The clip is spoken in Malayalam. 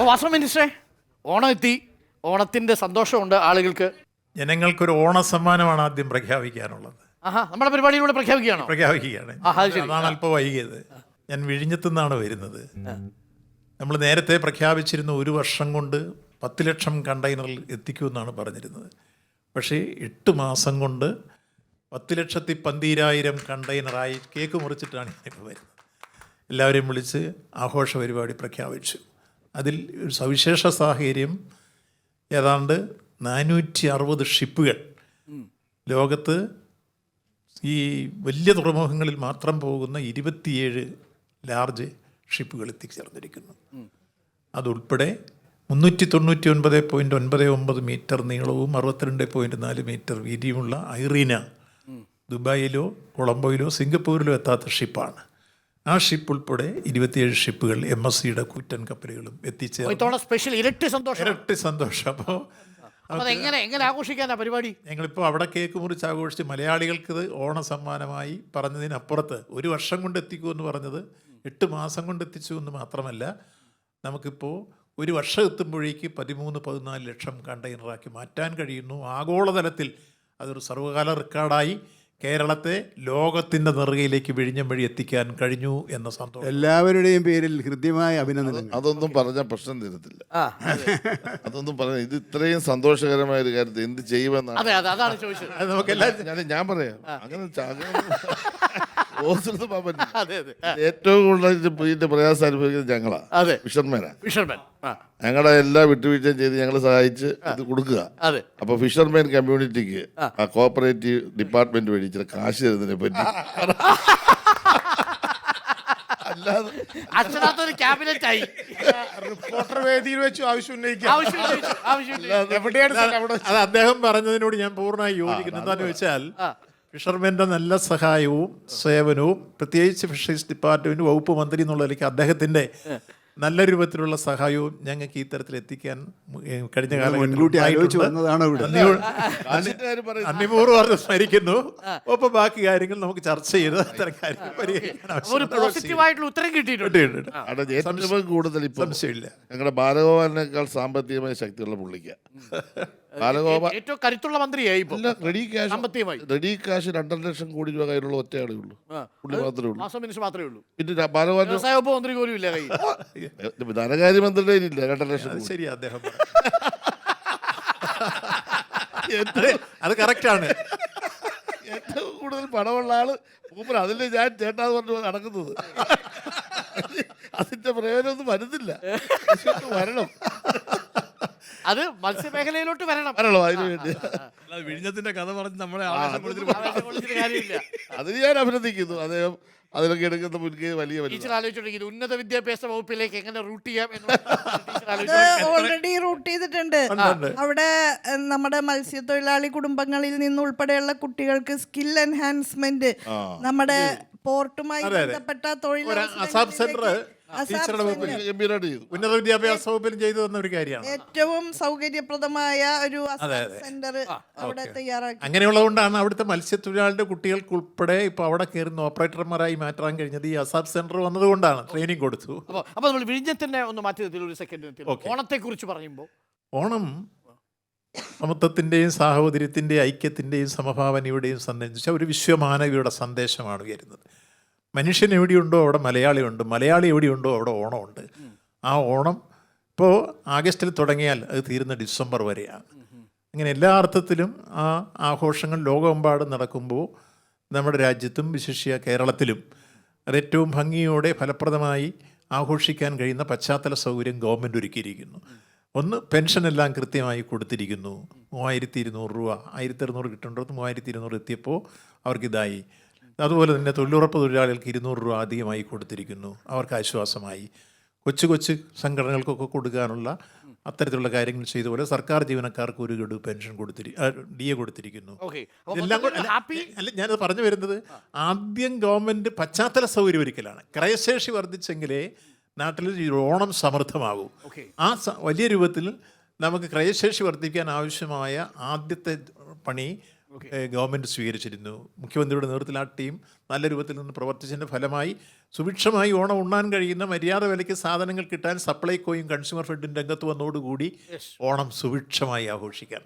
വാസവ മിനിസ്റ്ററെ, ഓണം എത്തി, ഓണത്തിന്റെ സന്തോഷമുണ്ട് ആളുകൾക്ക്. ജനങ്ങൾക്കൊരു ഓണസമ്മാനമാണ് ആദ്യം പ്രഖ്യാപിക്കാനുള്ളത്. നമ്മുടെ പരിപാടിയിലൂടെ പ്രഖ്യാപിക്കുകയാണ്. അതാണ് അല്പം വൈകിയത്. ഞാൻ വിഴിഞ്ഞത്തു നിന്നാണ് വരുന്നത്. നമ്മൾ നേരത്തെ പ്രഖ്യാപിച്ചിരുന്ന 1 വർഷം കൊണ്ട് 10 ലക്ഷം കണ്ടെയ്നറിൽ എത്തിക്കുമെന്നാണ് പറഞ്ഞിരുന്നത്. പക്ഷേ 8 മാസം കൊണ്ട് 10,12,000 കണ്ടെയ്നറായി കേക്ക് മുറിച്ചിട്ടാണ് ഞാനിപ്പോൾ വരുന്നത്. എല്ലാവരെയും വിളിച്ച് ആഘോഷ പരിപാടി പ്രഖ്യാപിച്ചു. അതിൽ ഒരു സവിശേഷ സാഹചര്യം, ഏതാണ്ട് 460 ഷിപ്പുകൾ ലോകത്ത് ഈ വലിയ തുറമുഖങ്ങളിൽ മാത്രം പോകുന്ന 27 ലാർജ് ഷിപ്പുകൾ എത്തിച്ചേർന്നിരിക്കുന്നു. അതുൾപ്പെടെ 399.99 മീറ്റർ നീളവും 62.4 മീറ്റർ വീതിയുമുള്ള ഐറീന ദുബായിലോ കൊളംബോയിലോ സിംഗപ്പൂരിലോ എത്താത്ത ഷിപ്പാണ്. ആ ഷിപ്പ് ഉൾപ്പെടെ 27 ഷിപ്പുകൾ MSCയുടെ കൂറ്റൻ കപ്പലുകളും എത്തിച്ചേർന്നു. ഇരട്ടി സന്തോഷം. അപ്പോൾ എങ്ങനെ ആഘോഷിക്കാനാ പരിപാടി? ഞങ്ങളിപ്പോൾ അവിടെ കേക്ക് മുറിച്ച് ആഘോഷിച്ച് മലയാളികൾക്ക് ഓണ സമ്മാനമായി പറഞ്ഞതിനപ്പുറത്ത് 1 വർഷം കൊണ്ട് എത്തിക്കുമെന്ന് പറഞ്ഞത് 8 മാസം കൊണ്ട് എത്തിച്ചു എന്ന് മാത്രമല്ല, നമുക്കിപ്പോൾ 1 വർഷം എത്തുമ്പോഴേക്ക് 13-14 ലക്ഷം കണ്ടെയ്നറാക്കി മാറ്റാൻ കഴിയുന്നു. ആഗോളതലത്തിൽ അതൊരു സർവ്വകാല റെക്കോർഡായി കേരളത്തെ ലോകത്തിൻ്റെ നെറുകയിലേക്ക് വിഴിഞ്ഞം വഴി എത്തിക്കാൻ കഴിഞ്ഞു എന്ന സന്തോഷം. എല്ലാവരുടെയും പേരിൽ ഹൃദ്യമായ അഭിനന്ദനങ്ങൾ. അതൊന്നും പറഞ്ഞാൽ പ്രശ്നം തീരത്തില്ല. അതൊന്നും പറഞ്ഞ ഇത് ഇത്രയും സന്തോഷകരമായ ഒരു കാര്യത്തിൽ എന്ത് ചെയ്യുമെന്നാണ് ഞാൻ പറയാം. അങ്ങനെ ഏറ്റവും കൂടുതൽ ഇതിന്റെ പ്രയാസം അനുഭവിക്കുന്നത് ഞങ്ങളാ, ഫിഷർമാനാ. ഞങ്ങളുടെ എല്ലാ വിട്ടുവീഴ്ചയും ചെയ്ത് ഞങ്ങൾ സഹായിച്ച് ഇത് കൊടുക്കുക. അപ്പൊ ഫിഷർമാൻ കമ്മ്യൂണിറ്റിക്ക് ആ കോഓപ്പറേറ്റീവ് ഡിപ്പാർട്ട്മെന്റ് വഴി ചില കാശ് തരുന്നതിനെ പറ്റി അത് അദ്ദേഹം പറഞ്ഞതിനോട് ഞാൻ പൂർണ്ണമായി യോജിക്കുന്നു. എന്താന്ന് വെച്ചാൽ, ഫിഷർമെൻ്റെ നല്ല സഹായവും സേവനവും, പ്രത്യേകിച്ച് ഫിഷറീസ് ഡിപ്പാർട്ട്മെന്റ് വകുപ്പ് മന്ത്രി എന്നുള്ള നിലയ്ക്ക് അദ്ദേഹത്തിൻ്റെ നല്ല രൂപത്തിലുള്ള സഹായവും ഞങ്ങൾക്ക് ഈ തരത്തിൽ എത്തിക്കാൻ കഴിഞ്ഞ അന്നിമൂറ് പറഞ്ഞ് സ്മരിക്കുന്നു. ഒപ്പം ബാക്കി കാര്യങ്ങൾ നമുക്ക് ചർച്ച ചെയ്ത് അത്തരം കാര്യങ്ങൾ ഏറ്റവും കൂടുതൽ ഇപ്പൊ സംശയമില്ല, ഞങ്ങളുടെ ബാലഗോപാലിനേക്കാൾ സാമ്പത്തികമായ ശക്തിയുള്ള പുള്ളിക്ക. ഏറ്റവും കരുത്തുള്ള മന്ത്രിയായി. റെഡി കാശ് 2.5 ലക്ഷം കോടി രൂപ കയ്യിലുള്ള ഒറ്റയാളേ ഉള്ളൂ, പുള്ളി മാത്രമേ ഉള്ളൂ. പിന്നെ ബാലഗോപാൽ ധനകാര്യമന്ത്രിയുടെ ഇല്ല 2.5 ലക്ഷം. ശരി, അദ്ദേഹം അത് കറക്റ്റാണ്. ഏറ്റവും കൂടുതൽ പണമുള്ള ആള് മൂപ്പർ. അതിൽ ഞാൻ ചേട്ടാന്ന് പറഞ്ഞു നടക്കുന്നത്. അതിന്റെ പ്രയോജനമൊന്നും വരുന്നില്ല. വരണം, അത് മത്സ്യമേഖലയിലോട്ട് വരണം. അതിനുവേണ്ടി വിഴിഞ്ഞത്തിന്റെ കഥ പറഞ്ഞ് നമ്മളെ അതിന് ഞാൻ അഭിനന്ദിക്കുന്നു. അദ്ദേഹം അതിലൊക്കെ എടുക്കുന്ന മുൻകൈ വലിയ ഉന്നത വിദ്യാഭ്യാസ വകുപ്പിലേക്ക് എങ്ങനെ റൂട്ട് ചെയ്യാം ഓൾറെഡി റൂട്ട് ചെയ്തിട്ടുണ്ട്. അവിടെ നമ്മുടെ മത്സ്യത്തൊഴിലാളി കുടുംബങ്ങളിൽ നിന്നുൾപ്പെടെയുള്ള കുട്ടികൾക്ക് സ്കിൽ എൻഹാൻസ്മെന്റ്, നമ്മുടെ പോർട്ടുമായി ബന്ധപ്പെട്ട ഉന്നത വിദ്യാഭ്യാസ വകുപ്പിൽ ചെയ്തു തന്ന ഒരു കാര്യമാണ്. ഏറ്റവും സൗകര്യപ്രദമായ ഒരു സെന്റർ അവിടെ തയ്യാറാക്കി. അങ്ങനെയുള്ളതുകൊണ്ടാണ് അവിടുത്തെ മത്സ്യത്തൊഴിലാളിയുടെ കുട്ടികൾക്ക് ഉൾപ്പെടെ ഇപ്പൊ അവിടെ കയറുന്ന ഓപ്പറേറ്റർമാരായി മാറ്റാൻ കഴിഞ്ഞത്. ഈ അസാബ് സെന്റർ വന്നതുകൊണ്ടാണ്. ട്രെയിനിങ് കൊടുത്തു. അപ്പൊ നമ്മൾ വിഴിഞ്ഞത്തിന്റെ ഒന്ന് മാറ്റി ഒരു സെക്കൻഡ് ഓണത്തെ കുറിച്ച് പറയുമ്പോൾ, ഓണം സമത്വത്തിന്റെയും സാഹോദര്യത്തിന്റെയും ഐക്യത്തിന്റെയും സമഭാവനയുടെയും സന്ദേശിച്ച ഒരു വിശ്വമാനവിയുടെ സന്ദേശമാണ് വരുന്നത്. മനുഷ്യൻ എവിടെയുണ്ടോ അവിടെ മലയാളിയുണ്ട്, മലയാളി എവിടെയുണ്ടോ അവിടെ ഓണമുണ്ട്. ആ ഓണം ഇപ്പോൾ ആഗസ്റ്റിൽ തുടങ്ങിയാൽ അത് തീരുന്ന ഡിസംബർ വരെയാണ്. അങ്ങനെ എല്ലാ അർത്ഥത്തിലും ആ ആഘോഷങ്ങൾ ലോകമെമ്പാടും നടക്കുമ്പോൾ നമ്മുടെ രാജ്യത്തും വിശേഷിച്ച കേരളത്തിലും അതേറ്റവും ഭംഗിയോടെ ഫലപ്രദമായി ആഘോഷിക്കാൻ കഴിയുന്ന പശ്ചാത്തല സൗകര്യം ഗവൺമെൻറ് ഒരുക്കിയിരിക്കുന്നു. ഒന്ന്, പെൻഷനെല്ലാം കൃത്യമായി കൊടുത്തിരിക്കുന്നു. 3200 രൂപ, 1600 കിട്ടേണ്ടത് 3200 എത്തിയപ്പോൾ അവർക്കിതായി. അതുപോലെ തന്നെ തൊഴിലുറപ്പ് തൊഴിലാളികൾക്ക് 200 രൂപ അധികമായി കൊടുത്തിരിക്കുന്നു. അവർക്ക് ആശ്വാസമായി. കൊച്ചു കൊച്ചു സംഘടനകൾക്കൊക്കെ കൊടുക്കാനുള്ള അത്തരത്തിലുള്ള കാര്യങ്ങൾ ചെയ്ത പോലെ സർക്കാർ ജീവനക്കാർക്ക് ഒരു ഗഡു പെൻഷൻ DA കൊടുത്തിരിക്കുന്നു. അല്ല, ഞാനത് പറഞ്ഞു വരുന്നത്, ആദ്യം ഗവൺമെൻറ് പശ്ചാത്തല സൗകര്യം ഒരുക്കലാണ്. ക്രയശേഷി വർദ്ധിച്ചെങ്കിലേ നാട്ടിൽ ഓണം സമൃദ്ധമാകൂ. ആ വലിയ രൂപത്തിൽ നമുക്ക് ക്രയശേഷി വർദ്ധിക്കാൻ ആവശ്യമായ ആദ്യത്തെ പണി ഗവൺമെൻറ് സ്വീകരിച്ചിരുന്നു. മുഖ്യമന്ത്രിയുടെ നേതൃത്വത്തിൽ ആ ടീം നല്ല രൂപത്തിൽ നിന്ന് പ്രവർത്തിച്ചതിൻ്റെ ഫലമായി സുഭിക്ഷമായി ഓണം ഉണ്ണാൻ കഴിയുന്ന മര്യാദ വിലയ്ക്ക് സാധനങ്ങൾ കിട്ടാൻ സപ്ലൈകോയും കൺസ്യൂമർ ഫെഡും രംഗത്ത് വന്നതോടുകൂടി ഓണം സുഭിക്ഷമായി ആഘോഷിക്കാൻ